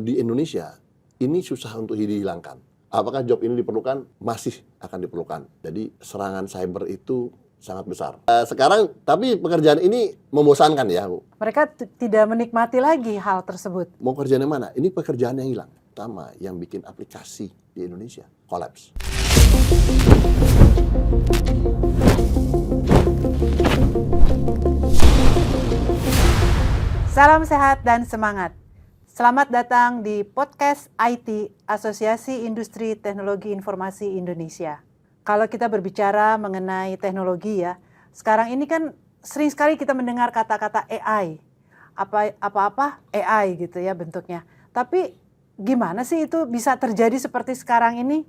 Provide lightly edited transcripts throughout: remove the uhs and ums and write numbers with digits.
di Indonesia ini susah untuk dihilangkan. Apakah job ini diperlukan? Masih akan diperlukan. Jadi serangan cyber itu sangat besar. Sekarang tapi pekerjaan ini membosankan ya, Bu. Mereka tidak menikmati lagi hal tersebut. Mau kerjaan yang mana? Ini pekerjaan yang hilang. Pertama, yang bikin aplikasi di Indonesia collapse. Salam sehat dan semangat. Selamat datang di podcast IT Asosiasi Industri Teknologi Informasi Indonesia. Kalau kita berbicara mengenai teknologi ya, sekarang ini kan sering sekali kita mendengar kata-kata AI. Apa-apa AI gitu ya bentuknya. Tapi gimana sih itu bisa terjadi seperti sekarang ini?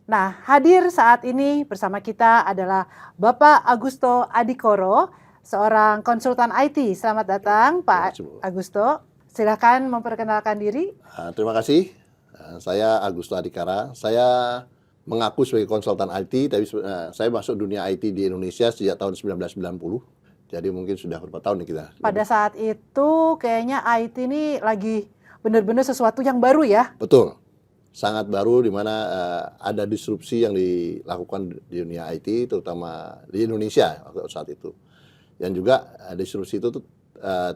Nah, hadir saat ini bersama kita adalah Bapak Agusto Adhikoro, seorang konsultan IT. Selamat datang Pak Agusto. Silakan memperkenalkan diri. Terima kasih. Saya Agusto Adhikara. Saya mengaku sebagai konsultan IT, tapi saya masuk dunia IT di Indonesia sejak tahun 1990. Jadi mungkin sudah berapa tahun nih kita. Pada saat itu kayaknya IT ini lagi benar-benar sesuatu yang baru ya? Betul. Sangat baru di mana ada disrupsi yang dilakukan di dunia IT, terutama di Indonesia waktu saat itu. Dan juga disrupsi itu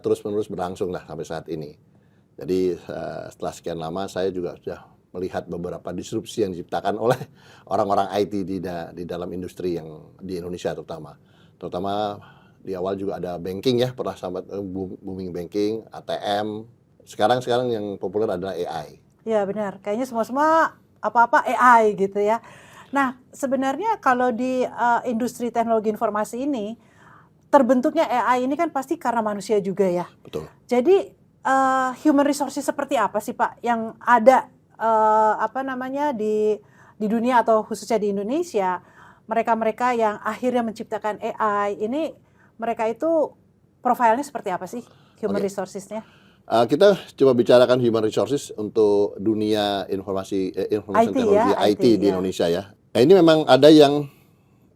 terus-menerus berlangsung lah sampai saat ini. Jadi setelah sekian lama saya juga sudah melihat beberapa disrupsi yang diciptakan oleh orang-orang IT di dalam industri yang di Indonesia terutama di awal juga ada banking ya, pernah sampai booming banking, ATM. Sekarang yang populer adalah AI. Ya benar, kayaknya semua apa-apa AI gitu ya. Nah sebenarnya kalau di industri teknologi informasi ini, terbentuknya AI ini kan pasti karena manusia juga ya. Betul. Jadi human resources seperti apa sih Pak yang ada di dunia atau khususnya di Indonesia, mereka-mereka yang akhirnya menciptakan AI ini, mereka itu profilnya seperti apa sih human resources-nya? Kita coba bicarakan human resources untuk dunia informasi teknologi IT di Indonesia ya. Nah, ini memang ada yang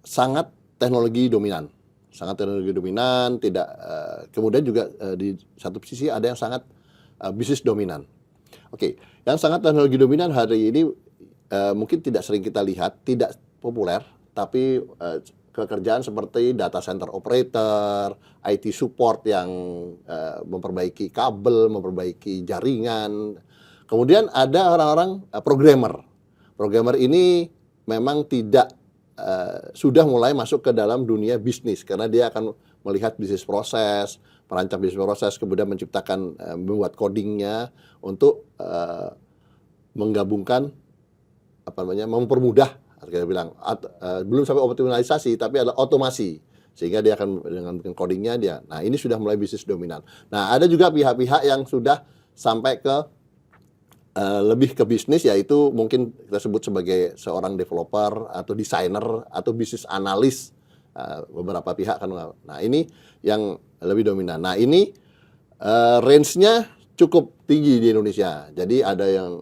sangat teknologi dominan. Tidak kemudian juga di satu sisi ada yang sangat bisnis dominan. Oke, yang sangat teknologi dominan hari ini mungkin tidak sering kita lihat, tidak populer, tapi pekerjaan seperti data center operator, IT support yang memperbaiki kabel, memperbaiki jaringan. Kemudian ada orang-orang programmer. Programmer ini memang tidak sudah mulai masuk ke dalam dunia bisnis karena dia akan melihat bisnis proses, merancang bisnis proses, kemudian menciptakan, membuat codingnya untuk menggabungkan mempermudah, kita bilang belum sampai optimalisasi tapi adalah otomasi, sehingga dia akan dengan bikin codingnya dia. Nah ini sudah mulai bisnis dominan. Nah ada juga pihak-pihak yang sudah sampai ke lebih ke bisnis, yaitu mungkin kita sebut sebagai seorang developer atau desainer atau bisnis analis. Beberapa pihak kan. Nah ini yang lebih dominan. Nah ini range-nya cukup tinggi di Indonesia. Jadi ada yang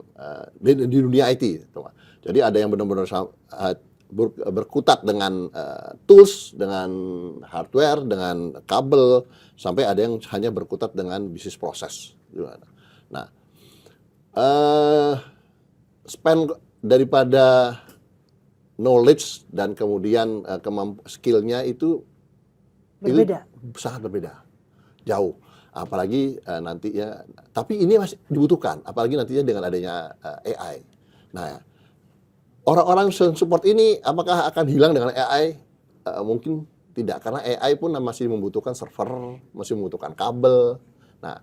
di dunia IT. Jadi ada yang benar-benar berkutat dengan tools, dengan hardware, dengan kabel, sampai ada yang hanya berkutat dengan bisnis proses. Nah, span daripada knowledge dan kemudian skill-nya itu berbeda. Sangat berbeda, jauh. Apalagi nantinya, tapi ini masih dibutuhkan, apalagi nantinya dengan adanya AI. Nah, orang-orang support ini apakah akan hilang dengan AI? Mungkin tidak, karena AI pun masih membutuhkan server, masih membutuhkan kabel. Nah,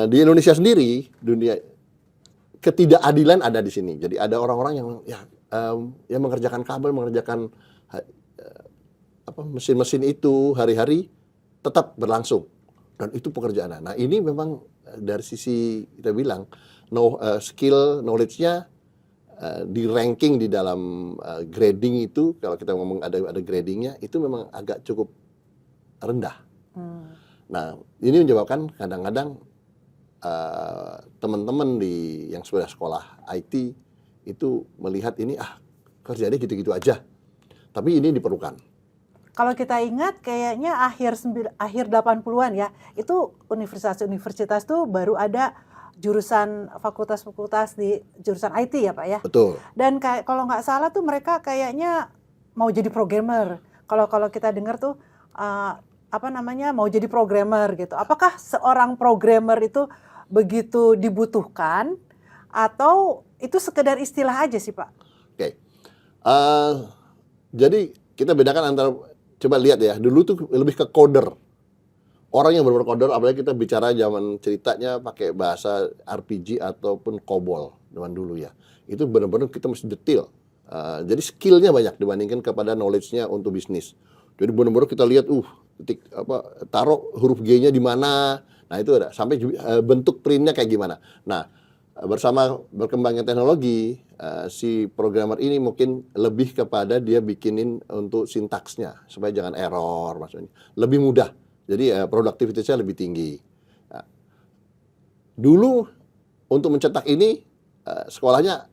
di Indonesia sendiri, dunia ketidakadilan ada di sini. Jadi ada orang-orang yang mengerjakan kabel, mengerjakan mesin-mesin itu hari-hari tetap berlangsung, dan itu pekerjaan. Nah ini memang dari sisi kita bilang skill, knowledge-nya di ranking di dalam grading itu, kalau kita ngomong ada gradingnya, itu memang agak cukup rendah. Nah ini menyebabkan kadang-kadang teman-teman yang sudah sekolah IT itu melihat ini kerjanya gitu-gitu aja, tapi ini diperlukan. Kalau kita ingat kayaknya akhir 80-an ya, itu universitas tuh baru ada jurusan fakultas-fakultas di jurusan IT ya Pak ya. Betul. Dan kalau nggak salah tuh mereka kayaknya mau jadi programmer. Kalau kita dengar tuh mau jadi programmer gitu. Apakah seorang programmer itu begitu dibutuhkan atau itu sekedar istilah aja sih Pak? Oke. Jadi kita bedakan antara, coba lihat ya, dulu tuh lebih ke coder. Orang yang benar-benar coder, apalagi kita bicara zaman ceritanya pakai bahasa RPG ataupun COBOL zaman dulu ya. Itu benar-benar kita mesti detail. Jadi skillnya banyak dibandingkan kepada knowledge-nya untuk bisnis. Jadi benar-benar kita lihat, taruh huruf G-nya di mana. Nah itu ada, sampai bentuk printnya kayak gimana. Nah bersama berkembangnya teknologi, si programmer ini mungkin lebih kepada dia bikinin untuk sintaksnya supaya jangan error, maksudnya lebih mudah. Jadi produktivitasnya lebih tinggi. Nah, dulu untuk mencetak ini sekolahnya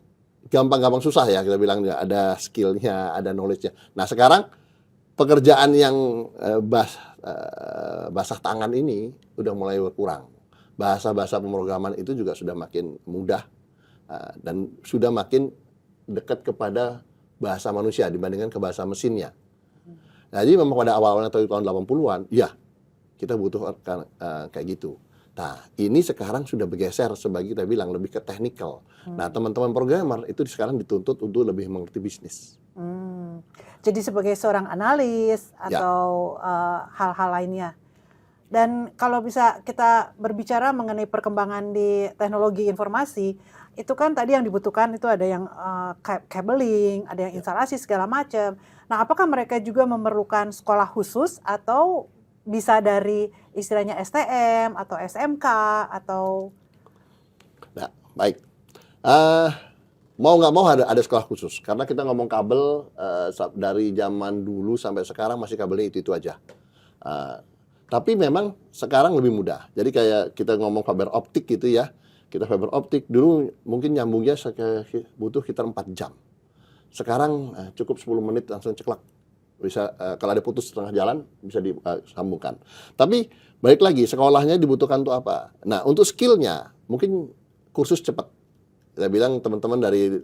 gampang-gampang susah ya, kita bilang ada skillnya, ada knowledge-nya. Nah sekarang pekerjaan yang basah tangan ini udah mulai berkurang. Bahasa-bahasa pemrograman itu juga sudah makin mudah dan sudah makin dekat kepada bahasa manusia dibandingkan ke bahasa mesinnya. Nah, jadi memang pada awal-awalnya tahun 80-an, ya kita butuh kayak gitu. Nah, ini sekarang sudah bergeser sebagai kita bilang lebih ke technical. Nah, teman-teman programmer itu sekarang dituntut untuk lebih mengerti bisnis. Jadi sebagai seorang analis atau hal-hal lainnya. Dan kalau bisa kita berbicara mengenai perkembangan di teknologi informasi, itu kan tadi yang dibutuhkan itu ada yang cabling, ada yang instalasi segala macam. Nah, apakah mereka juga memerlukan sekolah khusus atau bisa dari istilahnya STM atau SMK atau? Nah, baik. Mau nggak mau ada sekolah khusus karena kita ngomong kabel dari zaman dulu sampai sekarang masih kabelnya itu aja. Tapi memang sekarang lebih mudah. Jadi kayak kita ngomong fiber optik gitu ya. Kita fiber optik dulu mungkin nyambungnya butuh sekitar 4 jam. Sekarang cukup 10 menit langsung ceklak. Bisa kalau ada putus setengah jalan bisa disambungkan. Tapi balik lagi sekolahnya dibutuhkan untuk apa? Nah, untuk skillnya mungkin kursus cepat. Saya bilang teman-teman dari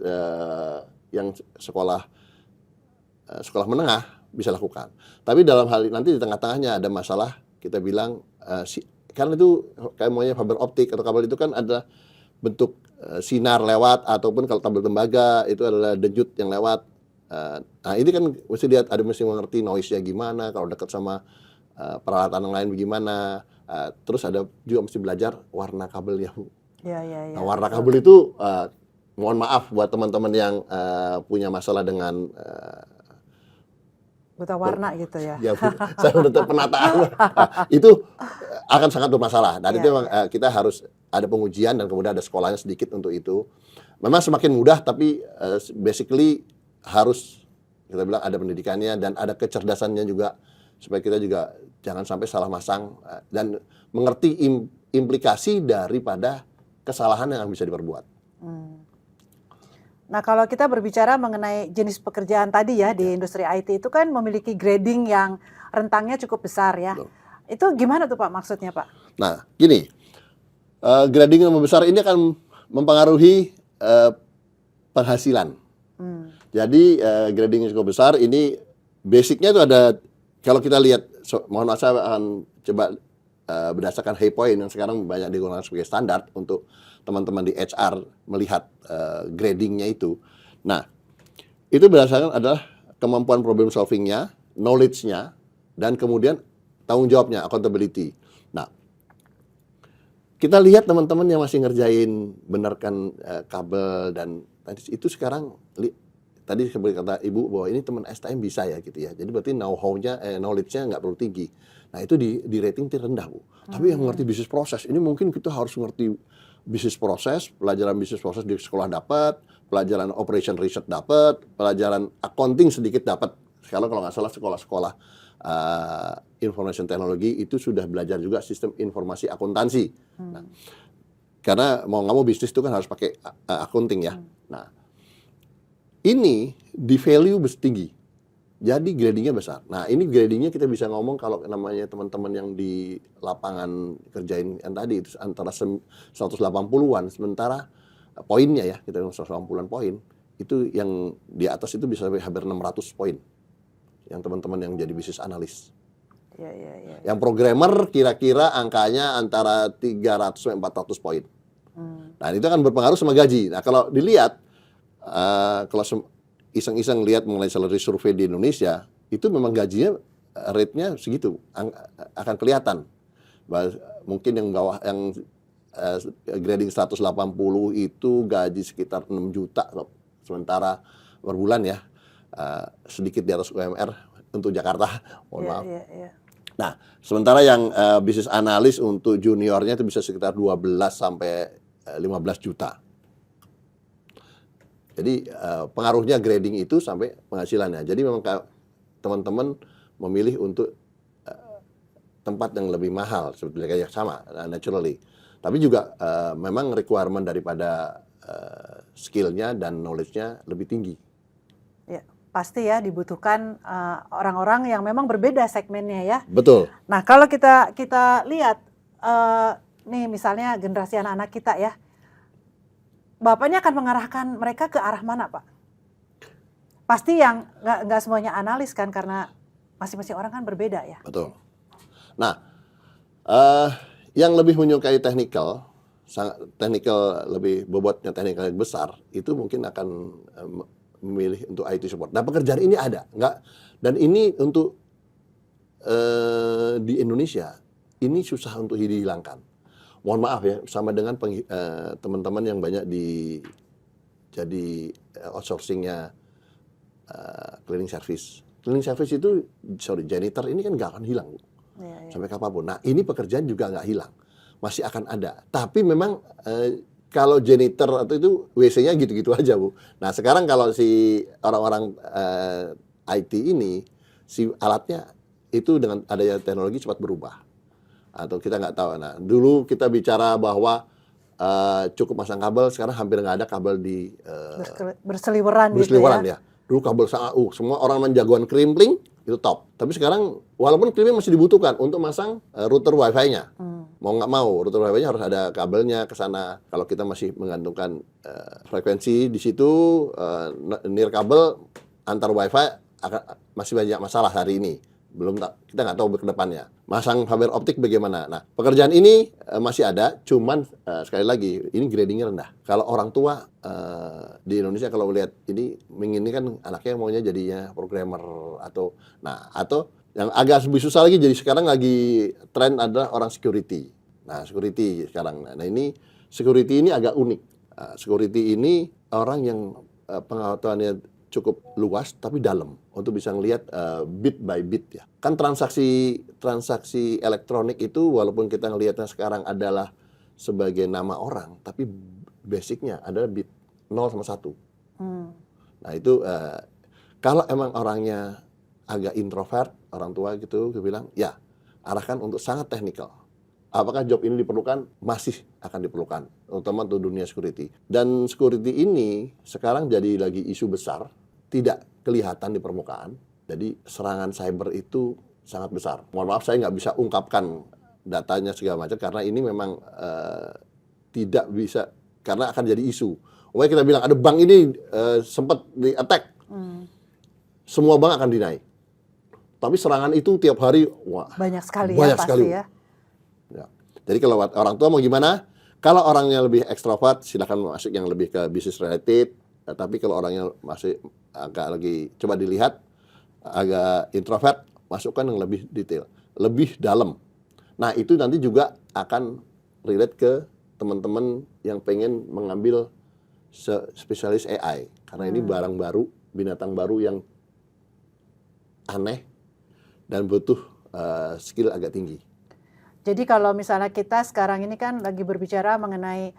yang sekolah menengah bisa lakukan. Tapi dalam hal nanti di tengah-tengahnya ada masalah, kita bilang karena itu kayak maunya fiber optik atau kabel itu kan ada bentuk sinar lewat ataupun kalau tabel tembaga itu adalah denyut yang lewat. Nah ini kan mesti lihat, ada mesti mengerti noise-nya gimana, kalau dekat sama peralatan yang lain bagaimana. Terus ada juga mesti belajar warna kabelnya. Ya. Nah, warna kabel itu mohon maaf buat teman-teman yang punya masalah dengan buta warna gitu ya. Ya, saya udah penataan. Itu akan sangat bermasalah. Dan itu memang kita harus ada pengujian dan kemudian ada sekolahnya sedikit untuk itu. Memang semakin mudah, tapi basically harus kita bilang ada pendidikannya dan ada kecerdasannya juga supaya kita juga jangan sampai salah masang dan mengerti implikasi daripada kesalahan yang bisa diperbuat. Nah, kalau kita berbicara mengenai jenis pekerjaan tadi ya di industri IT itu kan memiliki grading yang rentangnya cukup besar ya. Betul. Itu gimana tuh Pak maksudnya Pak? Nah, gini, grading yang besar ini akan mempengaruhi penghasilan. Jadi grading yang cukup besar ini basicnya itu ada, kalau kita lihat, mohon maaf saya akan coba berdasarkan Hay Point yang sekarang banyak digunakan sebagai standar untuk teman-teman di HR melihat gradingnya itu. Nah, itu berdasarkan adalah kemampuan problem solvingnya, knowledge-nya, dan kemudian tanggung jawabnya, accountability. Nah, kita lihat teman-teman yang masih ngerjain benarkan kabel dan itu sekarang tadi seperti kata Ibu bahwa ini teman STM bisa ya gitu ya. Jadi berarti know-how-nya, knowledge-nya nggak perlu tinggi. Nah itu di rating rendah Bu. Tapi yang mengerti bisnis proses ini mungkin kita harus ngerti bisnis proses, pelajaran bisnis proses di sekolah dapat, pelajaran operation research dapat, pelajaran accounting sedikit dapat. Sekarang kalau nggak salah sekolah-sekolah information technology itu sudah belajar juga sistem informasi akuntansi. Nah, karena mau nggak mau bisnis itu kan harus pakai accounting ya. Nah, ini di value tinggi. Jadi gradingnya besar. Nah, ini gradingnya kita bisa ngomong kalau namanya teman-teman yang di lapangan kerjain yang tadi itu antara 180-an, sementara poinnya ya, kita 180-an poin, itu yang di atas itu bisa sampai hampir 600 poin. Yang teman-teman yang jadi bisnis analis. Ya. Yang programmer kira-kira angkanya antara 300 sampai 400 poin. Nah, itu akan berpengaruh sama gaji. Nah, kalau dilihat, kalau iseng-iseng lihat mengenai salary survey di Indonesia, itu memang gajinya, rate-nya segitu, akan kelihatan. Mungkin yang bawah, yang grading 180 itu gaji sekitar 6 juta, sementara per bulan ya, sedikit di atas UMR untuk Jakarta, mohon maaf. Iya. Nah, sementara yang bisnis analis untuk juniornya itu bisa sekitar 12 sampai 15 juta. Jadi pengaruhnya grading itu sampai penghasilannya. Jadi memang teman-teman memilih untuk tempat yang lebih mahal, seperti kayak sama, naturally. Tapi juga memang requirement daripada skill-nya dan knowledge-nya lebih tinggi. Ya, pasti ya dibutuhkan orang-orang yang memang berbeda segmennya ya. Betul. Nah, kalau kita lihat nih misalnya generasi anak-anak kita ya, Bapaknya akan mengarahkan mereka ke arah mana, Pak? Pasti yang nggak semuanya analis kan, karena masing-masing orang kan berbeda ya. Betul. Nah, yang lebih menyukai technical lebih bobotnya technical yang besar, itu mungkin akan memilih untuk IT support. Nah, pekerjaan ini ada, dan ini untuk di Indonesia ini susah untuk dihilangkan. Mohon maaf ya, sama dengan teman-teman yang banyak jadi outsourcingnya cleaning service. Cleaning service itu, janitor ini kan nggak akan hilang, Bu. Ya. Sampai kapanpun. Nah, ini pekerjaan juga nggak hilang, masih akan ada. Tapi memang kalau janitor atau itu WC-nya gitu-gitu aja, Bu. Nah, sekarang kalau si orang-orang IT ini, si alatnya itu dengan adanya teknologi cepat berubah. Atau kita nggak tahu. Nah, dulu kita bicara bahwa cukup masang kabel, sekarang hampir nggak ada kabel di berseliweran gitu ya. Dulu kabel sangat, semua orang menjagoan krimpling itu top. Tapi sekarang walaupun krimpling masih dibutuhkan untuk masang router wifi-nya. Mau nggak mau, router wifi-nya harus ada kabelnya ke sana. Kalau kita masih menggantungkan frekuensi di situ, nirkabel antar wifi masih banyak masalah hari ini. Kita nggak tahu ke depannya. Masang fiber optik bagaimana. Nah, pekerjaan ini masih ada, cuman sekali lagi ini gradingnya rendah. Kalau orang tua di Indonesia kalau melihat ini menginginkan anaknya maunya jadinya programmer atau yang agak lebih susah lagi, jadi sekarang lagi tren adalah orang security. Nah, security sekarang. Nah, ini security ini agak unik. Security ini orang yang pengetahuannya cukup luas tapi dalam untuk bisa ngelihat bit by bit ya. Kan transaksi elektronik itu walaupun kita ngelihatnya sekarang adalah sebagai nama orang, tapi basicnya adalah bit 0 sama 1. Nah, itu kalau emang orangnya agak introvert, orang tua gitu bilang, ya arahkan untuk sangat teknikal. Apakah job ini diperlukan? Masih akan diperlukan, terutama untuk dunia security. Dan security ini sekarang jadi lagi isu besar, tidak kelihatan di permukaan. Jadi serangan cyber itu sangat besar. Mohon maaf, saya nggak bisa ungkapkan datanya segala macam, karena ini memang tidak bisa, karena akan jadi isu. Pokoknya kita bilang ada bank ini sempat di-attack, semua bank akan deny. Tapi serangan itu tiap hari, wah, banyak sekali banyak ya, sekali. pasti ya. Ya. Jadi kalau orang tua mau gimana? Kalau orangnya lebih ekstrovert, silakan masuk yang lebih ke business related. Tapi kalau orangnya masih agak lagi coba dilihat agak introvert, masukkan yang lebih detail, lebih dalam. Nah, itu nanti juga akan relate ke teman-teman yang pengen mengambil spesialis AI, karena ini barang baru, binatang baru yang aneh dan butuh skill agak tinggi. Jadi kalau misalnya kita sekarang ini kan lagi berbicara mengenai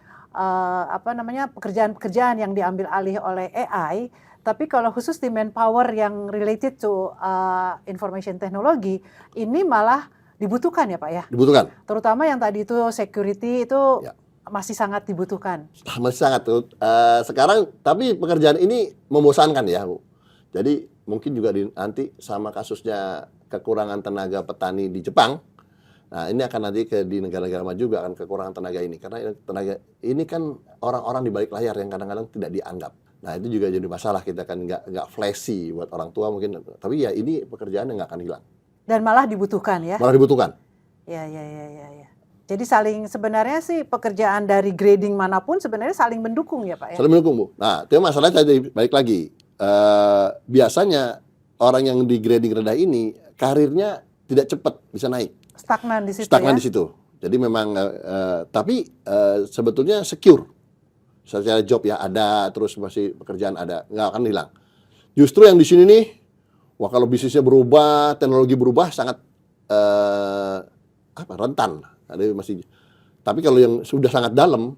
pekerjaan-pekerjaan yang diambil alih oleh AI, tapi kalau khusus di manpower yang related to information technology, ini malah dibutuhkan ya, Pak ya? Dibutuhkan. Terutama yang tadi itu security itu ya, masih sangat dibutuhkan. Masih sangat. Sekarang tapi pekerjaan ini membosankan ya, Bu. Jadi mungkin juga nanti sama kasusnya kekurangan tenaga petani di Jepang. Nah, ini akan nanti di negara-negara maju juga akan kekurangan tenaga ini. Karena tenaga ini kan orang-orang di balik layar yang kadang-kadang tidak dianggap. Nah, itu juga jadi masalah. Kita kan nggak flashy buat orang tua mungkin. Tapi ya ini pekerjaan yang nggak akan hilang. Dan malah dibutuhkan ya? Malah dibutuhkan. Ya. Jadi sebenarnya sih pekerjaan dari grading manapun sebenarnya saling mendukung ya Pak ya? Saling mendukung, Bu. Nah, itu masalahnya tadi balik lagi. Biasanya orang yang di grading rendah ini karirnya tidak cepat bisa naik. Stagnan di situ Stagnan ya? di situ. Jadi memang tapi sebetulnya secure. Secara job ya ada, terus masih pekerjaan ada, nggak akan hilang. Justru yang di sini nih, wah kalau bisnisnya berubah, teknologi berubah sangat rentan. Ada masih. Tapi kalau yang sudah sangat dalam,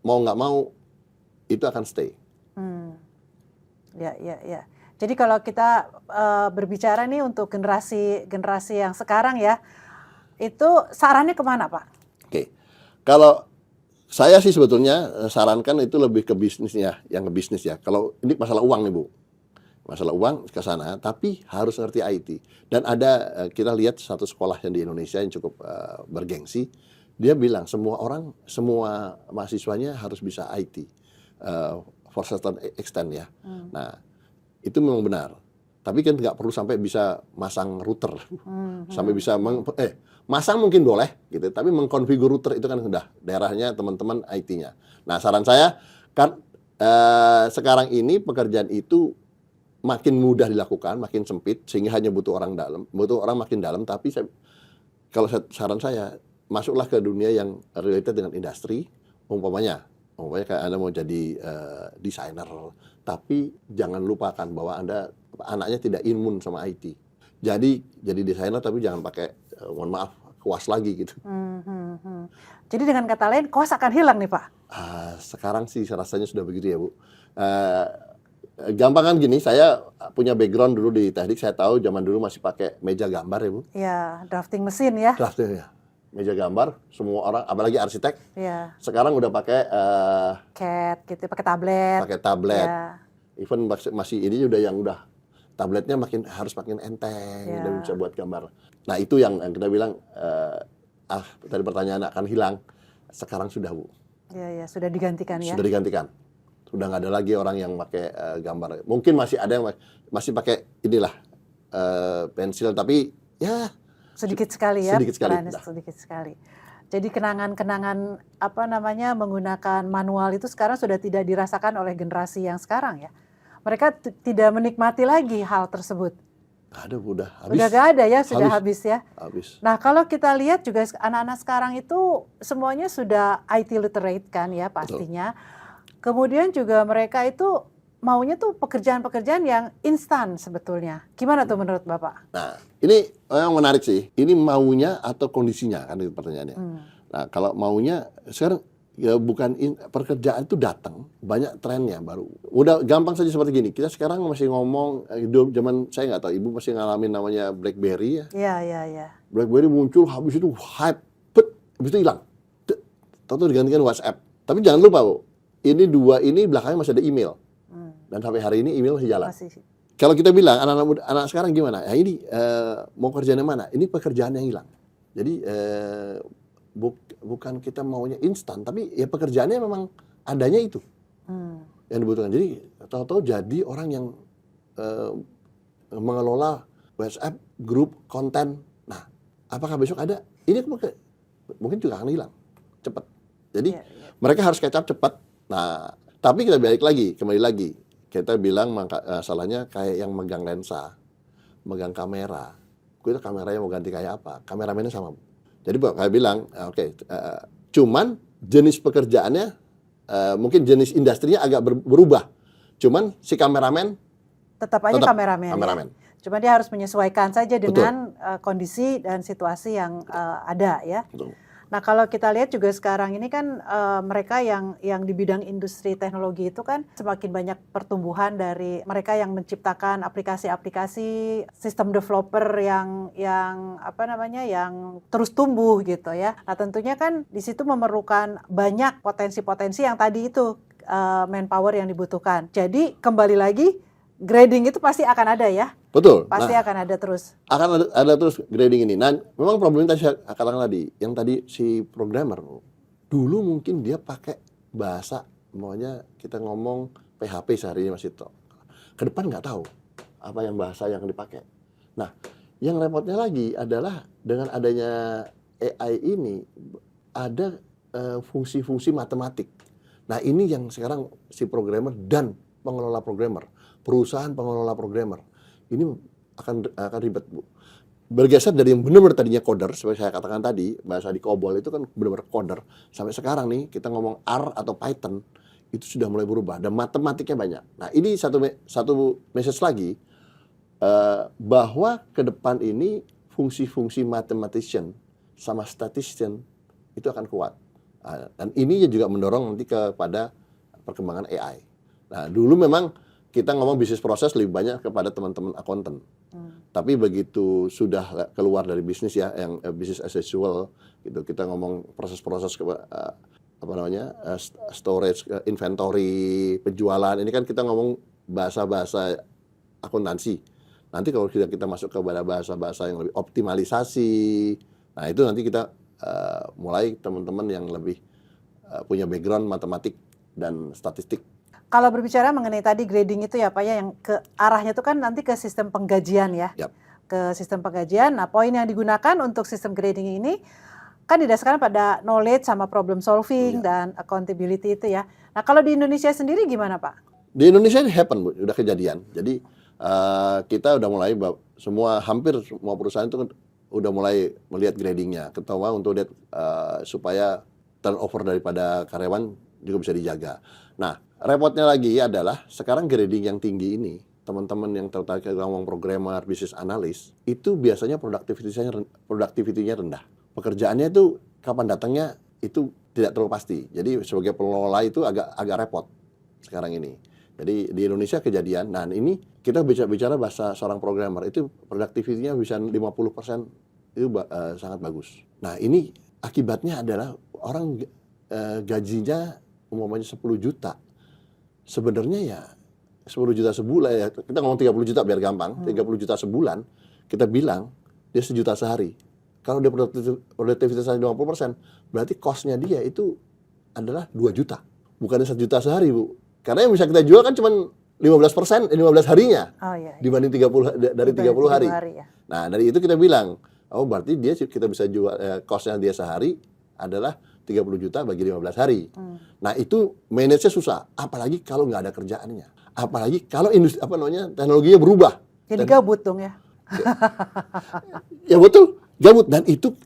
mau nggak mau itu akan stay. Ya. Jadi kalau kita berbicara nih untuk generasi yang sekarang ya, itu sarannya kemana Pak? Oke, kalau saya sih sebetulnya sarankan itu lebih ke bisnisnya, yang ke bisnis ya. Kalau ini masalah uang nih Bu, masalah uang ke sana, tapi harus ngerti IT. Dan ada kita lihat satu sekolah yang di Indonesia yang cukup bergengsi, dia bilang semua mahasiswanya harus bisa IT for certain extent ya. Nah, itu memang benar. Tapi kan nggak perlu sampai bisa masang router, sampai bisa masang mungkin boleh gitu. Tapi mengkonfigur router itu kan sudah daerahnya teman-teman IT-nya. Nah, saran saya kan sekarang ini pekerjaan itu makin mudah dilakukan, makin sempit sehingga hanya butuh orang makin dalam. Tapi saran saya masuklah ke dunia yang related dengan industri, umpamanya kayak Anda mau jadi desainer, tapi jangan lupakan bahwa anaknya tidak imun sama IT. Jadi desainer tapi jangan pakai mohon maaf kuas lagi gitu. Jadi dengan kata lain kuas akan hilang nih Pak? Sekarang sih rasanya sudah begitu ya Bu. Gampang kan gini, saya punya background dulu di teknik, saya tahu zaman dulu masih pakai meja gambar ya Bu. Ya, drafting mesin ya. Drafting ya. Meja gambar, semua orang, apalagi arsitek, sekarang udah pakai CAD gitu, pakai tablet. Pakai tablet. Ya. Even masih ini udah tabletnya harus makin enteng, udah bisa buat gambar. Nah itu yang kita bilang, tadi pertanyaan akan hilang, sekarang sudah Bu. Ya, sudah digantikan ya. Sudah digantikan. Sudah nggak ada lagi orang yang pakai gambar. Mungkin masih ada yang masih pakai inilah pensil, tapi ya sedikit sekali ya, sedikit sekali. Jadi kenangan-kenangan menggunakan manual itu sekarang sudah tidak dirasakan oleh generasi yang sekarang ya. Mereka tidak menikmati lagi hal tersebut. Udah habis. Udah gak ada ya, sudah habis ya. Habis. Nah kalau kita lihat juga anak-anak sekarang itu semuanya sudah IT literate kan ya pastinya. Betul. Kemudian juga mereka itu maunya tuh pekerjaan-pekerjaan yang instan sebetulnya. Gimana tuh menurut Bapak? Nah, ini yang menarik sih. Ini maunya atau kondisinya kan itu pertanyaannya. Nah, kalau maunya sekarang ya bukan pekerjaan itu datang, banyak trennya baru. Udah gampang saja seperti gini. Kita sekarang masih ngomong zaman saya nggak tahu, Ibu masih ngalamin namanya BlackBerry ya. Iya. BlackBerry muncul habis itu hype, habis itu hilang. Tahu digantikan WhatsApp. Tapi jangan lupa, Bu. Ini belakangnya masih ada email. Dan sampai hari ini email masih jalan. Kalau kita bilang anak sekarang gimana? Ya ini mau kerjaan yang mana? Ini pekerjaan yang hilang. Jadi bukan kita maunya instan, tapi ya pekerjaannya memang adanya itu yang dibutuhkan. Jadi tahu-tahu jadi orang yang mengelola WhatsApp grup konten. Nah, apakah besok ada? Ini mungkin juga akan hilang cepat. Jadi mereka harus catch up cepat. Nah, tapi kita kembali lagi. Kita bilang salahnya kayak yang megang lensa, megang kamera. Kita kameranya mau ganti kayak apa? Kameramennya sama. Jadi kayak bilang, cuman jenis pekerjaannya, mungkin jenis industrinya agak berubah. Cuman si kameramen tetap kameramen. Ya? Cuma dia harus menyesuaikan saja dengan kondisi dan situasi yang ada ya. Betul. Nah kalau kita lihat juga sekarang ini kan mereka yang di bidang industri teknologi itu kan semakin banyak pertumbuhan dari mereka yang menciptakan aplikasi-aplikasi, sistem developer yang terus tumbuh gitu ya. Nah tentunya kan di situ memerlukan banyak potensi-potensi yang tadi itu manpower yang dibutuhkan. Jadi kembali lagi grading itu pasti akan ada ya? Betul. Pasti akan ada terus. Akan ada terus grading ini. Nah, memang problemnya tadi saya katakan tadi, yang tadi si programmer dulu mungkin dia pakai bahasa, maunya kita ngomong PHP sehari ini masih ke depan nggak tahu apa yang bahasa yang dipakai. Nah, yang repotnya lagi adalah dengan adanya AI ini ada fungsi-fungsi matematik. Nah, ini yang sekarang si programmer dan pengelola programmer, perusahaan pengelola programmer, ini akan ribet, Bu. Bergeser dari yang benar-benar tadinya coder, seperti saya katakan tadi, bahasa di COBOL itu kan benar-benar coder, sampai sekarang nih kita ngomong R atau Python, itu sudah mulai berubah, dan matematiknya banyak. Nah, ini satu message lagi, bahwa ke depan ini fungsi-fungsi mathematician sama statistician itu akan kuat. Dan ini juga mendorong nanti kepada perkembangan AI. Nah, dulu memang kita ngomong bisnis proses lebih banyak kepada teman-teman akuntan. Tapi begitu sudah keluar dari bisnis ya, yang bisnis as usual, gitu, kita ngomong proses-proses storage, inventory, penjualan. Ini kan kita ngomong bahasa-bahasa akuntansi. Nanti kalau kita masuk kepada bahasa-bahasa yang lebih optimalisasi, nah itu nanti kita mulai teman-teman yang lebih punya background matematik dan statistik. Kalau berbicara mengenai tadi grading itu ya Pak ya, yang ke arahnya itu kan nanti ke sistem penggajian ya. Yap. Ke sistem penggajian. Nah, poin yang digunakan untuk sistem grading ini kan didasarkan pada knowledge sama problem solving dan accountability itu ya. Nah, kalau di Indonesia sendiri gimana Pak? Di Indonesia ini happen, Bu, udah kejadian. Jadi kita udah mulai hampir semua perusahaan itu udah mulai melihat gradingnya, terutama untuk lihat supaya turnover daripada karyawan juga bisa dijaga. Nah, repotnya lagi adalah sekarang grading yang tinggi ini, teman-teman yang tertarik ngomong programmer, business analyst, itu biasanya produktivitinya rendah. Pekerjaannya itu kapan datangnya itu tidak terlalu pasti. Jadi sebagai pengelola itu agak repot sekarang ini. Jadi di Indonesia kejadian, nah ini kita bicara bahasa seorang programmer, itu produktivitinya bisa 50%, itu sangat bagus. Nah ini akibatnya adalah orang gajinya umumnya 10 juta. Sebenarnya ya 10 juta sebulan ya, kita ngomong 30 juta biar gampang, 30 juta sebulan, kita bilang dia 1 juta sehari. Kalau dia produktivitasnya 50%, berarti cost-nya dia itu adalah 2 juta. Bukan 1 juta sehari, Bu. Karena yang bisa kita jual kan cuma 15%, 15 harinya. Oh, iya. Dibanding 30 hari. Ya. Nah, dari itu kita bilang, oh berarti kita bisa jual cost-nya dia sehari adalah 30 juta bagi 15 hari. Nah, itu manage-nya susah, apalagi kalau nggak ada kerjaannya. Apalagi kalau industri teknologinya berubah. Jadi gabut dong ya. Ya betul, gabut. Dan itu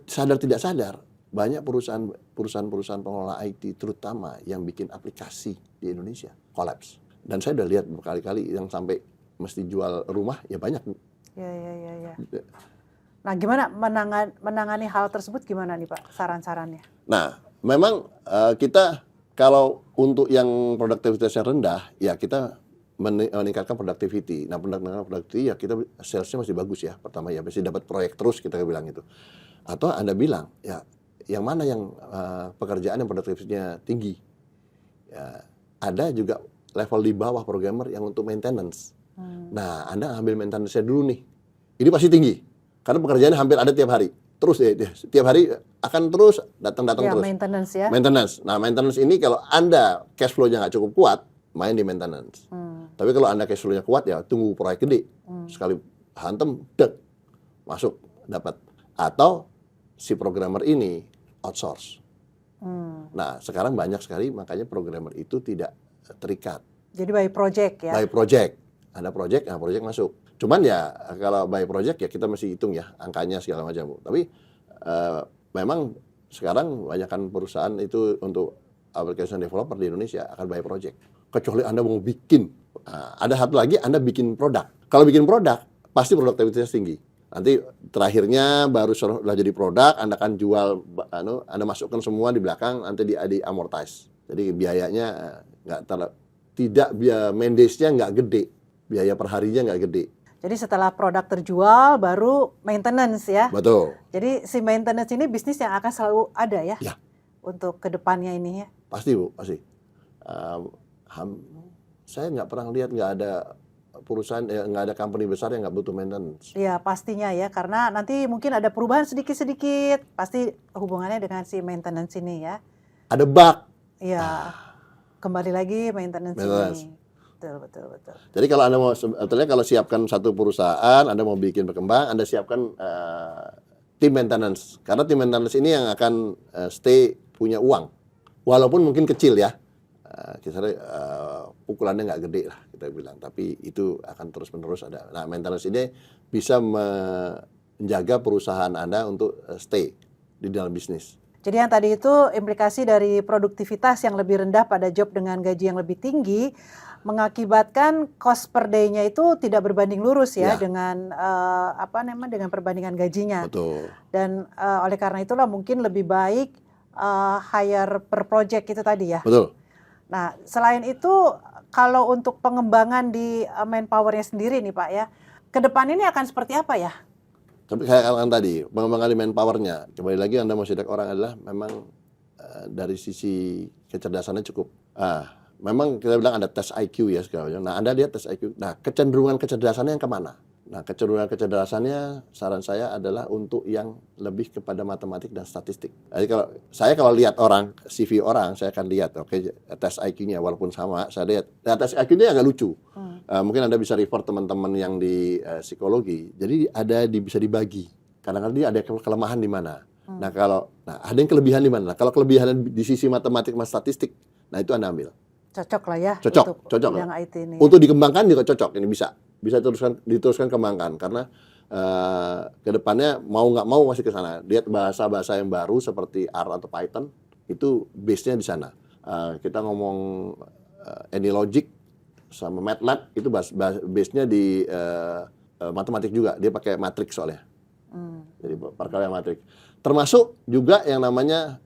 sadar tidak sadar banyak perusahaan pengelola IT terutama yang bikin aplikasi di Indonesia kolaps. Dan saya udah lihat berkali-kali yang sampai mesti jual rumah ya banyak. Ya. Nah, gimana menangani hal tersebut gimana nih Pak saran-sarannya? Nah, memang kita kalau untuk yang produktivitasnya rendah ya kita meningkatkan productivity. Nah, meningkatkan productivity ya kita salesnya masih bagus ya. Pertama ya masih dapat proyek terus kita bilang itu. Atau Anda bilang ya yang mana yang pekerjaan yang produktivitasnya tinggi. Ya, ada juga level di bawah programmer yang untuk maintenance. Nah, Anda ambil maintenance-nya dulu nih. Ini pasti tinggi. Karena pekerjaannya hampir ada tiap hari. Terus ya, tiap hari akan terus datang ya, terus. Maintenance ya. Maintenance. Nah, maintenance ini kalau Anda cash flow-nya nggak cukup kuat, main di maintenance. Tapi kalau Anda cash flow-nya kuat ya tunggu proyek gede. Sekali hantem, masuk dapat. Atau si programmer ini outsource. Nah, sekarang banyak sekali makanya programmer itu tidak terikat. Jadi by project ya. By project. Ada project, nah project masuk. Cuman ya kalau by project ya kita mesti hitung ya angkanya segala macam. Tapi memang sekarang banyakkan perusahaan itu untuk application developer di Indonesia akan by project. Kecuali Anda mau bikin. Ada satu lagi Anda bikin produk. Kalau bikin produk pasti produktivitasnya tinggi. Nanti terakhirnya baru sudah jadi produk, Anda akan jual, Anda masukkan semua di belakang, nanti di amortize. Jadi biayanya maintenance-nya nggak gede, biaya per harinya nggak gede. Jadi setelah produk terjual baru maintenance ya. Betul. Jadi si maintenance ini bisnis yang akan selalu ada ya. Ya. Untuk kedepannya ini ya. Pasti Bu, pasti. Saya nggak pernah lihat nggak ada perusahaan, nggak ada company besar yang nggak butuh maintenance. Iya, pastinya ya, karena nanti mungkin ada perubahan sedikit-sedikit, pasti hubungannya dengan si maintenance ini ya. Ada bug. Iya, kembali lagi maintenance Maintenance. ini. Betul. Jadi kalau Anda mau, sebetulnya kalau siapkan satu perusahaan, Anda mau bikin berkembang, Anda siapkan tim maintenance. Karena tim maintenance ini yang akan stay punya uang. Walaupun mungkin kecil ya. Kisarnya pukulannya nggak gede lah kita bilang. Tapi itu akan terus-menerus ada. Nah, maintenance ini bisa menjaga perusahaan Anda untuk stay di dalam bisnis. Jadi yang tadi itu implikasi dari produktivitas yang lebih rendah pada job dengan gaji yang lebih tinggi mengakibatkan cost per day-nya itu tidak berbanding lurus ya, dengan dengan perbandingan gajinya. Betul. Dan oleh karena itulah mungkin lebih baik hire per project itu tadi ya. Betul. Nah, selain itu kalau untuk pengembangan di manpower-nya sendiri nih Pak ya, ke depan ini akan seperti apa ya? Tapi kayak katakan tadi, pengembangan di manpower-nya, kembali lagi Anda mau sidak orang adalah memang dari sisi kecerdasannya cukup. Memang kita bilang ada tes IQ ya segala macam. Nah, Anda lihat tes IQ. Nah, kecenderungan kecerdasannya yang kemana? Nah, kecenderungan kecerdasannya saran saya adalah untuk yang lebih kepada matematik dan statistik. Jadi kalau lihat orang, CV orang, saya akan lihat, tes IQ-nya walaupun sama, saya lihat. Nah, tes IQ-nya agak lucu. Mungkin Anda bisa refer teman-teman yang di psikologi. Jadi bisa dibagi. Kadang-kadang dia ada kelemahan di mana. Nah, ada yang kelebihan di mana. Nah, kalau kelebihan di sisi matematik dan statistik, nah itu Anda ambil. Cocok lah ya. Cocok yang IT ini. Untuk dikembangkan juga cocok, ini bisa diteruskan kembangkan karena kedepannya mau nggak mau masih ke sana. Lihat bahasa-bahasa yang baru seperti R atau Python itu base-nya di sana. Kita ngomong AnyLogic sama MATLAB itu base-nya di matematik juga. Dia pakai matriks soalnya. Jadi perkalian matriks. Termasuk juga yang namanya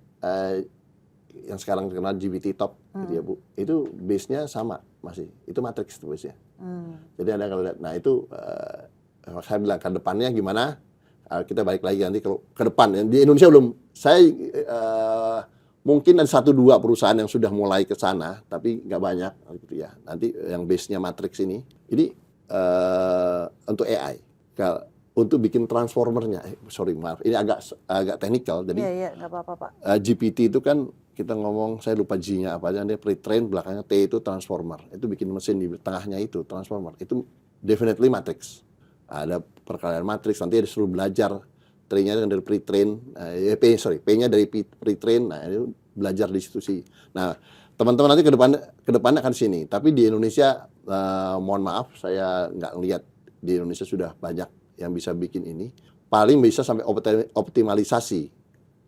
yang sekarang terkenal GPT top gitu ya Bu. Itu base-nya sama masih. Itu matriks itu base-nya. Jadi Anda kalau lihat, nah itu saya bilang ke depannya gimana? Kita balik lagi nanti ke depan. Di Indonesia belum, saya mungkin ada 1-2 perusahaan yang sudah mulai ke sana, tapi nggak banyak gitu ya. Nanti yang base-nya matriks ini untuk AI. Untuk bikin transformernya, maaf, ini agak teknikal. Jadi Iya, nggak apa-apa Pak. GPT itu kan kita ngomong, saya lupa G-nya apa aja, dia pre-train, belakangnya T itu transformer. Itu bikin mesin di tengahnya itu transformer. Itu definitely matrix. Ada perkalian matrix, nanti ada disuruh belajar. T-nya dari pre-train, P-nya dari pre-train. Nah, itu belajar di situ sih. Nah, teman-teman nanti ke depannya akan sini. Tapi di Indonesia, mohon maaf, saya nggak lihat di Indonesia sudah banyak yang bisa bikin ini. Paling bisa sampai optimalisasi.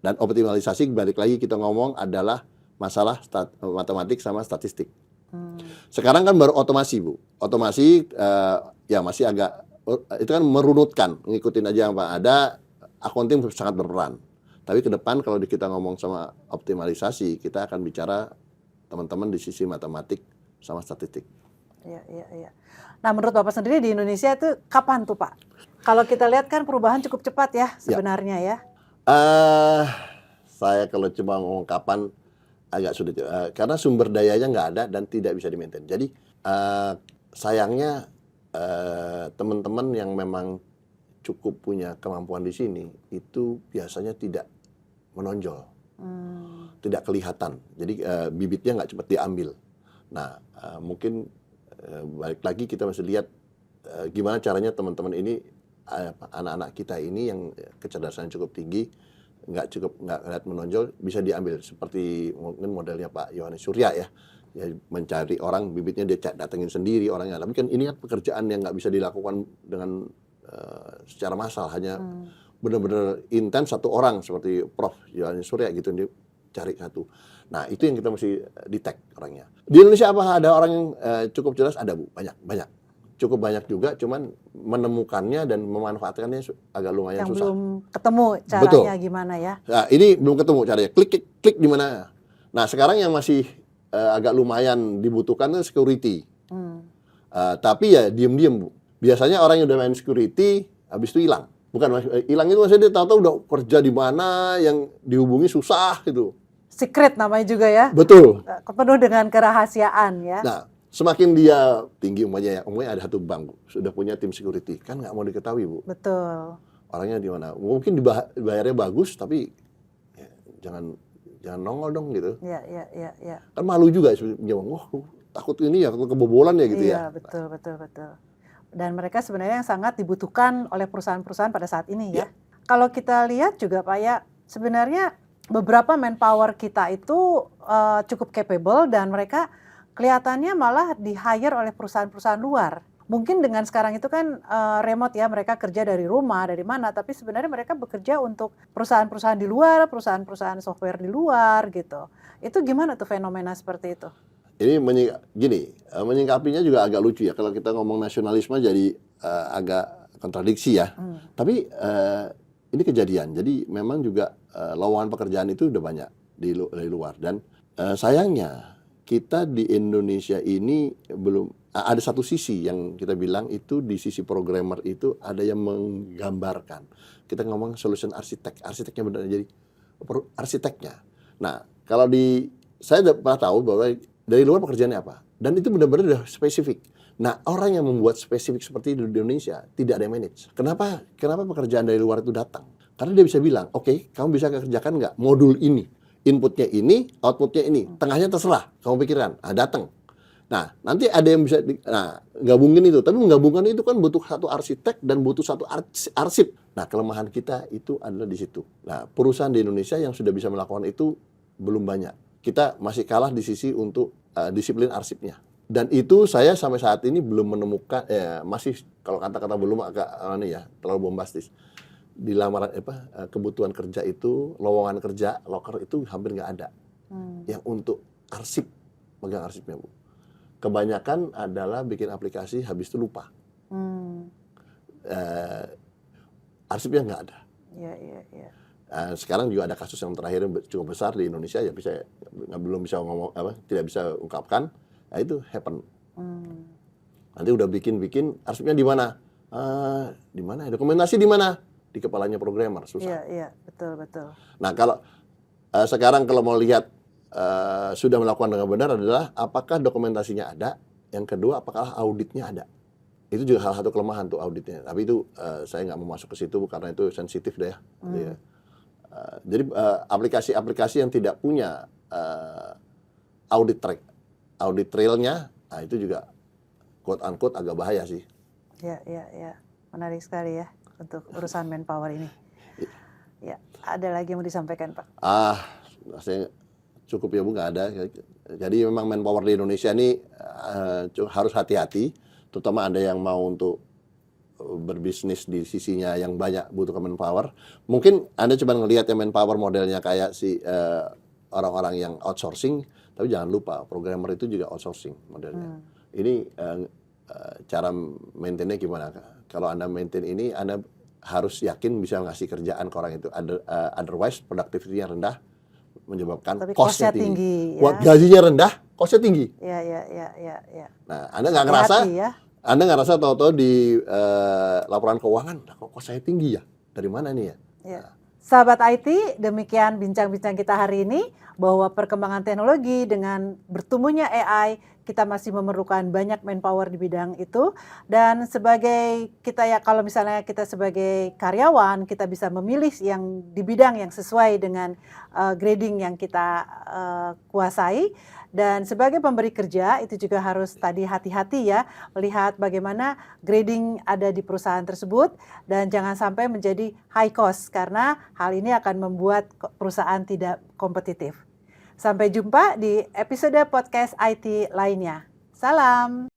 Dan optimalisasi balik lagi kita ngomong adalah masalah matematik sama statistik. Sekarang kan baru otomasi Bu. Otomasi ya masih agak, itu kan merunutkan, ngikutin aja yang ada. Accounting sangat berperan. Tapi ke depan kalau kita ngomong sama optimalisasi, kita akan bicara teman-teman di sisi matematik sama statistik. Iya. Nah, menurut Bapak sendiri di Indonesia itu kapan tuh Pak? Kalau kita lihat kan perubahan cukup cepat ya sebenarnya ya. Saya kalau coba ngomong kapan agak sulit, karena sumber dayanya nggak ada dan tidak bisa di-maintain. Jadi sayangnya teman-teman yang memang cukup punya kemampuan di sini itu biasanya tidak menonjol, tidak kelihatan. Jadi bibitnya nggak cepat diambil. Nah, mungkin balik lagi kita masih lihat gimana caranya teman-teman ini, anak-anak kita ini yang kecerdasan cukup tinggi, nggak lihat menonjol, bisa diambil seperti mungkin modelnya Pak Yohanes Surya ya, mencari orang bibitnya dia datengin sendiri orangnya. Tapi kan ini kan pekerjaan yang nggak bisa dilakukan dengan secara massal, hanya benar-benar intens satu orang seperti Prof Yohanes Surya gitu, dia cari satu. Nah, itu yang kita mesti detect orangnya. Di Indonesia apa ada orang yang cukup jelas? Ada Bu, banyak. Cukup banyak juga, cuman menemukannya dan memanfaatkannya agak lumayan yang susah. Belum ketemu caranya. Betul. Gimana ya? Nah, ini belum ketemu caranya. Klik di mana. Nah, sekarang yang masih agak lumayan dibutuhkan itu security. Tapi ya diem-diem Bu. Biasanya orang yang udah main security habis itu hilang. Bukan hilang itu maksudnya dia tahu-tahu udah kerja di mana, yang dihubungi susah gitu. Secret namanya juga ya. Betul. Penuh dengan kerahasiaan ya. Nah, Semakin dia tinggi umumnya ada satu bank, Bu, sudah punya tim security, kan nggak mau diketahui, Bu. Betul. Orangnya di mana. Mungkin dibayarnya bagus, tapi ya, jangan nongol dong gitu. Iya. Kan malu juga sebenarnya. Wah, takut ini ya, takut kebobolan ya gitu ya. Iya, betul. Dan mereka sebenarnya yang sangat dibutuhkan oleh perusahaan-perusahaan pada saat ini ya. Kalau kita lihat juga Pak ya, sebenarnya beberapa manpower kita itu cukup capable dan mereka kelihatannya malah di-hire oleh perusahaan-perusahaan luar. Mungkin dengan sekarang itu kan remote ya, mereka kerja dari rumah, dari mana, tapi sebenarnya mereka bekerja untuk perusahaan-perusahaan di luar, perusahaan-perusahaan software di luar gitu. Itu gimana tuh fenomena seperti itu? Ini menyingkapinya juga agak lucu ya. Kalau kita ngomong nasionalisme jadi agak kontradiksi ya. Tapi ini kejadian. Jadi memang juga lowongan pekerjaan itu udah banyak dari luar. Dan sayangnya kita di Indonesia ini belum ada satu sisi yang kita bilang itu di sisi programmer itu ada yang menggambarkan. Kita ngomong solution arsiteknya benar jadi arsiteknya. Nah, kalau saya udah pernah tahu bahwa dari luar pekerjaannya apa dan itu benar-benar udah spesifik. Nah, orang yang membuat spesifik seperti itu di Indonesia tidak ada yang manage. Kenapa pekerjaan dari luar itu datang? Karena dia bisa bilang, oke, kamu bisa kerjakan nggak modul ini? Inputnya ini, outputnya ini, tengahnya terserah, kamu pikirkan, datang. Nah, nanti ada yang bisa, gabungin itu. Tapi menggabungkan itu kan butuh satu arsitek dan butuh satu arsip. Nah, kelemahan kita itu adalah di situ. Nah, perusahaan di Indonesia yang sudah bisa melakukan itu belum banyak. Kita masih kalah di sisi untuk disiplin arsipnya. Dan itu saya sampai saat ini belum menemukan, masih kalau kata-kata belum agak terlalu bombastis. Di lamaran kebutuhan kerja itu, lowongan kerja, loker itu hampir nggak ada. Yang untuk arsip, megang arsipnya, Bu. Kebanyakan adalah bikin aplikasi, habis itu lupa. Arsipnya nggak ada. Iya. Sekarang juga ada kasus yang terakhir cukup besar di Indonesia, ya belum bisa ngomong tidak bisa ungkapkan. Nah, itu happen. Nanti udah bikin arsipnya di mana? Di mana? Dokumentasi di mana? Di kepalanya programmer, susah. Iya, betul. Nah, kalau sekarang kalau mau lihat sudah melakukan dengan benar adalah apakah dokumentasinya ada, yang kedua apakah auditnya ada. Itu juga salah satu kelemahan tuh auditnya. Tapi itu saya nggak mau masuk ke situ karena itu sensitif deh. Jadi aplikasi-aplikasi yang tidak punya audit trailnya, nah itu juga quote unquote agak bahaya sih. Iya. Menarik sekali ya untuk urusan manpower ini. Ya, ada lagi yang mau disampaikan, Pak? Rasanya cukup ya, Bu, nggak ada. Jadi memang manpower di Indonesia ini harus hati-hati, terutama ada yang mau untuk berbisnis di sisinya yang banyak butuh manpower. Mungkin Anda cuma ngelihat yang manpower modelnya kayak si orang-orang yang outsourcing, tapi jangan lupa programmer itu juga outsourcing modelnya. Ini cara maintainnya gimana? Kalau Anda maintain ini, Anda harus yakin bisa ngasih kerjaan ke orang itu. Otherwise, productivity-nya rendah, menyebabkan cost-nya tinggi. Ya. Gajinya rendah, cost-nya tinggi. Iya. Nah, Anda nggak ngerasa, Anda nggak rasa tahu-tahu di laporan keuangan, kok saya tinggi ya? Dari mana nih ya? Nah. Sahabat IT, demikian bincang-bincang kita hari ini bahwa perkembangan teknologi dengan bertumbuhnya AI, kita masih memerlukan banyak manpower di bidang itu. Dan sebagai kita ya, kalau misalnya kita sebagai karyawan, kita bisa memilih yang di bidang yang sesuai dengan grading yang kita kuasai. Dan sebagai pemberi kerja itu juga harus tadi hati-hati ya, melihat bagaimana grading ada di perusahaan tersebut dan jangan sampai menjadi high cost karena hal ini akan membuat perusahaan tidak kompetitif. Sampai jumpa di episode podcast IT lainnya. Salam.